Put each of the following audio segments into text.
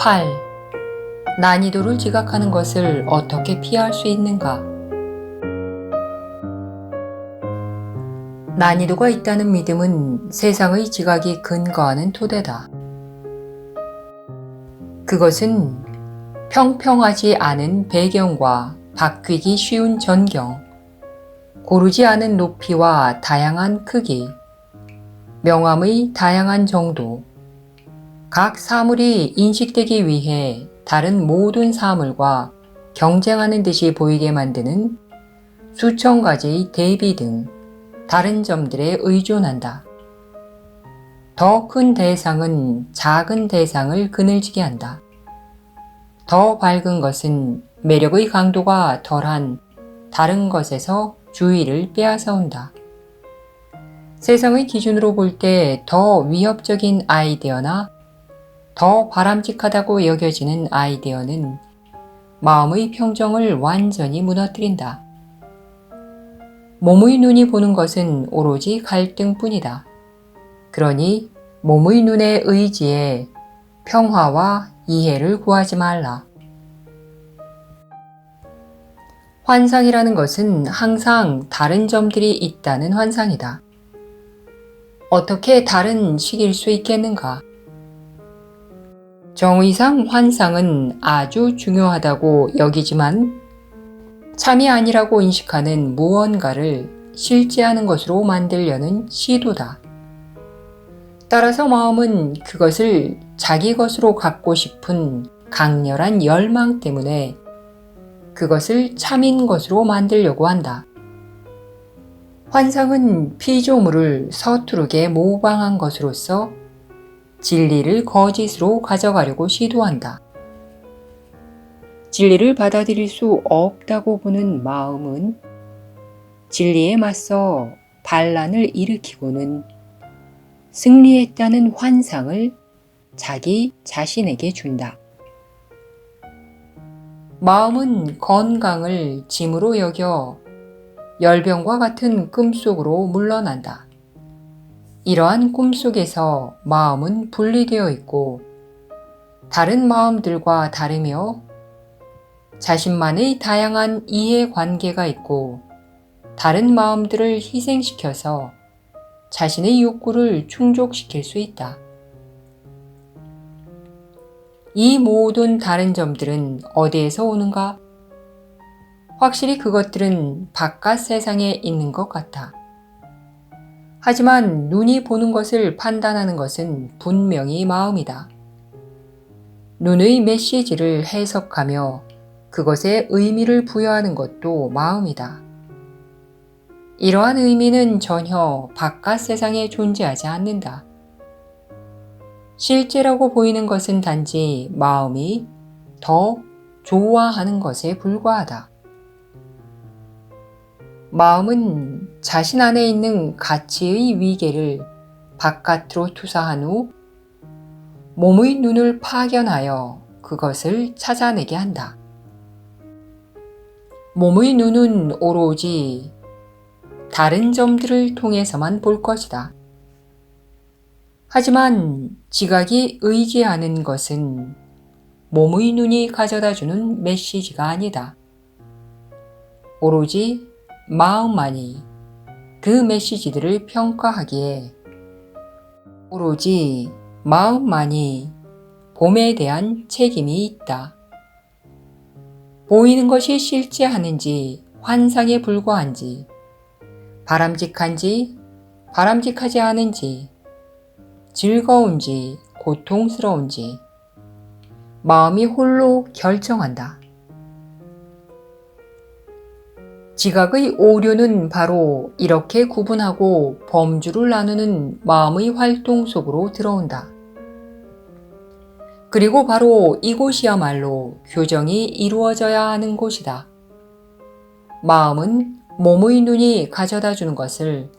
8. 난이도를 지각하는 것을 어떻게 피할 수 있는가? 난이도가 있다는 믿음은 세상의 지각이 근거하는 토대다. 그것은 평평하지 않은 배경과 바뀌기 쉬운 전경, 고르지 않은 높이와 다양한 크기, 명암의 다양한 정도, 각 사물이 인식되기 위해 다른 모든 사물과 경쟁하는 듯이 보이게 만드는 수천 가지의 대비 등 다른 점들에 의존한다. 더 큰 대상은 작은 대상을 그늘지게 한다. 더 밝은 것은 매력의 강도가 덜한 다른 것에서 주의를 빼앗아온다. 세상의 기준으로 볼 때 더 위협적인 아이디어나 더 바람직하다고 여겨지는 아이디어는 마음의 평정을 완전히 무너뜨린다. 몸의 눈이 보는 것은 오로지 갈등뿐이다. 그러니 몸의 눈에 의지해 평화와 이해를 구하지 말라. 환상이라는 것은 항상 다른 점들이 있다는 환상이다. 어떻게 다른 식일 수 있겠는가? 정의상 환상은 아주 중요하다고 여기지만 참이 아니라고 인식하는 무언가를 실제하는 것으로 만들려는 시도다. 따라서 마음은 그것을 자기 것으로 갖고 싶은 강렬한 열망 때문에 그것을 참인 것으로 만들려고 한다. 환상은 피조물을 서투르게 모방한 것으로서 진리를 거짓으로 가져가려고 시도한다. 진리를 받아들일 수 없다고 보는 마음은 진리에 맞서 반란을 일으키고는 승리했다는 환상을 자기 자신에게 준다. 마음은 건강을 짐으로 여겨 열병과 같은 꿈속으로 물러난다. 이러한 꿈속에서 마음은 분리되어 있고 다른 마음들과 다르며 자신만의 다양한 이해관계가 있고 다른 마음들을 희생시켜서 자신의 욕구를 충족시킬 수 있다. 이 모든 다른 점들은 어디에서 오는가? 확실히 그것들은 바깥 세상에 있는 것 같아. 하지만 눈이 보는 것을 판단하는 것은 분명히 마음이다. 눈의 메시지를 해석하며 그것에 의미를 부여하는 것도 마음이다. 이러한 의미는 전혀 바깥 세상에 존재하지 않는다. 실제라고 보이는 것은 단지 마음이 더 좋아하는 것에 불과하다. 마음은 자신 안에 있는 가치의 위계를 바깥으로 투사한 후 몸의 눈을 파견하여 그것을 찾아내게 한다. 몸의 눈은 오로지 다른 점들을 통해서만 볼 것이다. 하지만 지각이 의지하는 것은 몸의 눈이 가져다주는 메시지가 아니다. 오로지 마음만이 그 메시지들을 평가하기에 오로지 마음만이 봄에 대한 책임이 있다. 보이는 것이 실제하는지 환상에 불과한지 바람직한지 바람직하지 않은지 즐거운지 고통스러운지 마음이 홀로 결정한다. 지각의 오류는 바로 이렇게 구분하고 범주를 나누는 마음의 활동 속으로 들어온다. 그리고 바로 이곳이야말로 교정이 이루어져야 하는 곳이다. 마음은 몸의 눈이 가져다 주는 것을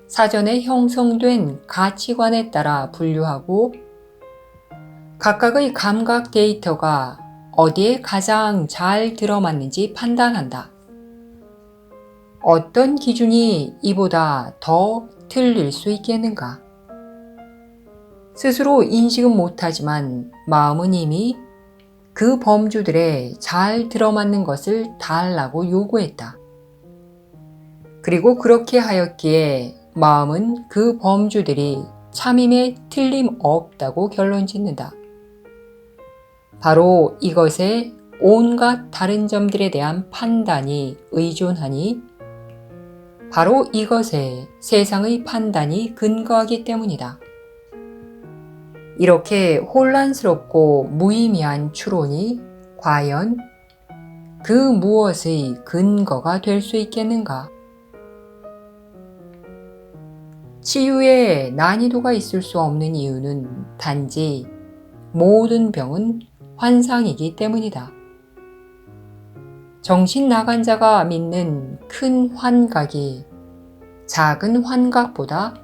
사전에 형성된 가치관에 따라 분류하고 각각의 감각 데이터가 어디에 가장 잘 들어맞는지 판단한다. 어떤 기준이 이보다 더 틀릴 수 있겠는가? 스스로 인식은 못하지만 마음은 이미 그 범주들에 잘 들어맞는 것을 달라고 요구했다. 그리고 그렇게 하였기에 마음은 그 범주들이 참임에 틀림없다고 결론짓는다. 바로 이것에 온갖 다른 점들에 대한 판단이 의존하니 바로 이것에 세상의 판단이 근거하기 때문이다. 이렇게 혼란스럽고 무의미한 추론이 과연 그 무엇의 근거가 될 수 있겠는가? 치유에 난이도가 있을 수 없는 이유는 단지 모든 병은 환상이기 때문이다. 정신 나간 자가 믿는 큰 환각이 작은 환각보다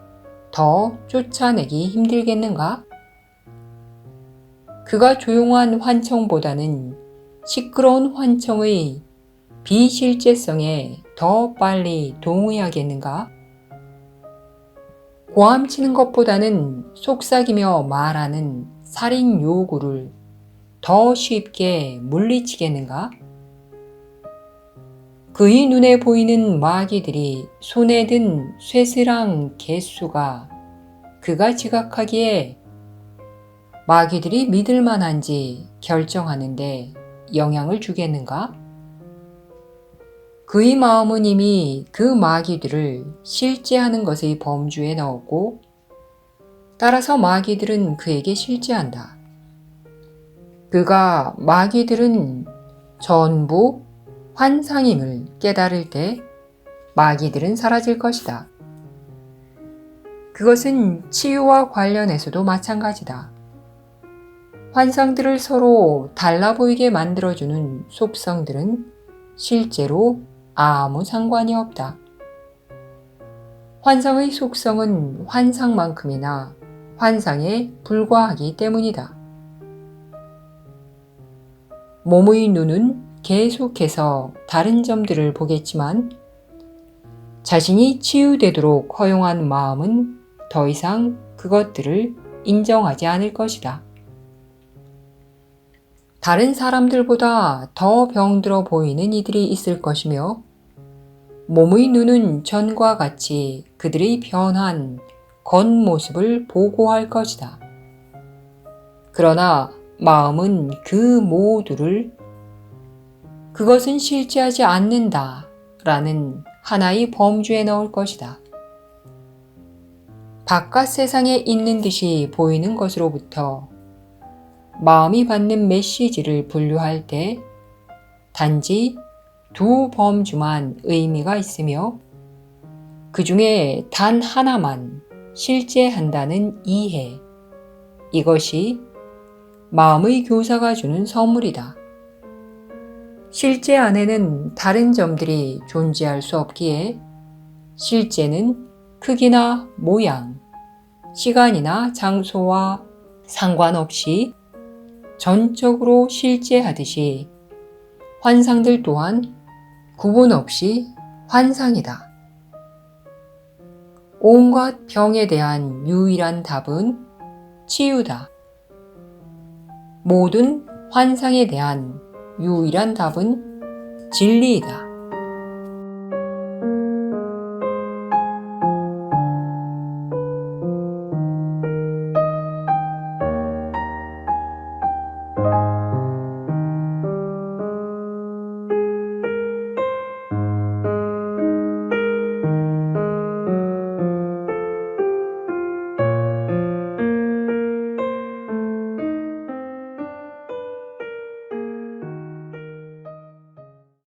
더 쫓아내기 힘들겠는가? 그가 조용한 환청보다는 시끄러운 환청의 비실제성에 더 빨리 동의하겠는가? 고함치는 것보다는 속삭이며 말하는 살인 요구를 더 쉽게 물리치겠는가? 그의 눈에 보이는 마귀들이 손에 든 쇠스랑 개수가 그가 지각하기에 마귀들이 믿을 만한지 결정하는데 영향을 주겠는가? 그의 마음은 이미 그 마귀들을 실제하는 것의 범주에 넣었고 따라서 마귀들은 그에게 실제한다. 그가 마귀들은 전부 환상임을 깨달을 때 마귀들은 사라질 것이다. 그것은 치유와 관련해서도 마찬가지다. 환상들을 서로 달라 보이게 만들어주는 속성들은 실제로 아무 상관이 없다. 환상의 속성은 환상만큼이나 환상에 불과하기 때문이다. 몸의 눈은 계속해서 다른 점들을 보겠지만 자신이 치유되도록 허용한 마음은 더 이상 그것들을 인정하지 않을 것이다. 다른 사람들보다 더 병들어 보이는 이들이 있을 것이며 몸의 눈은 전과 같이 그들의 변한 겉모습을 보고할 것이다. 그러나 마음은 그 모두를 그것은 실제하지 않는다 라는 하나의 범주에 넣을 것이다. 바깥 세상에 있는 듯이 보이는 것으로부터 마음이 받는 메시지를 분류할 때 단지 두 범주만 의미가 있으며 그 중에 단 하나만 실제한다는 이해, 이것이 마음의 교사가 주는 선물이다. 실제 안에는 다른 점들이 존재할 수 없기에 실제는 크기나 모양, 시간이나 장소와 상관없이 전적으로 실제하듯이 환상들 또한 구분 없이 환상이다. 온갖 병에 대한 유일한 답은 치유다. 모든 환상에 대한 유일한 답은 진리이다.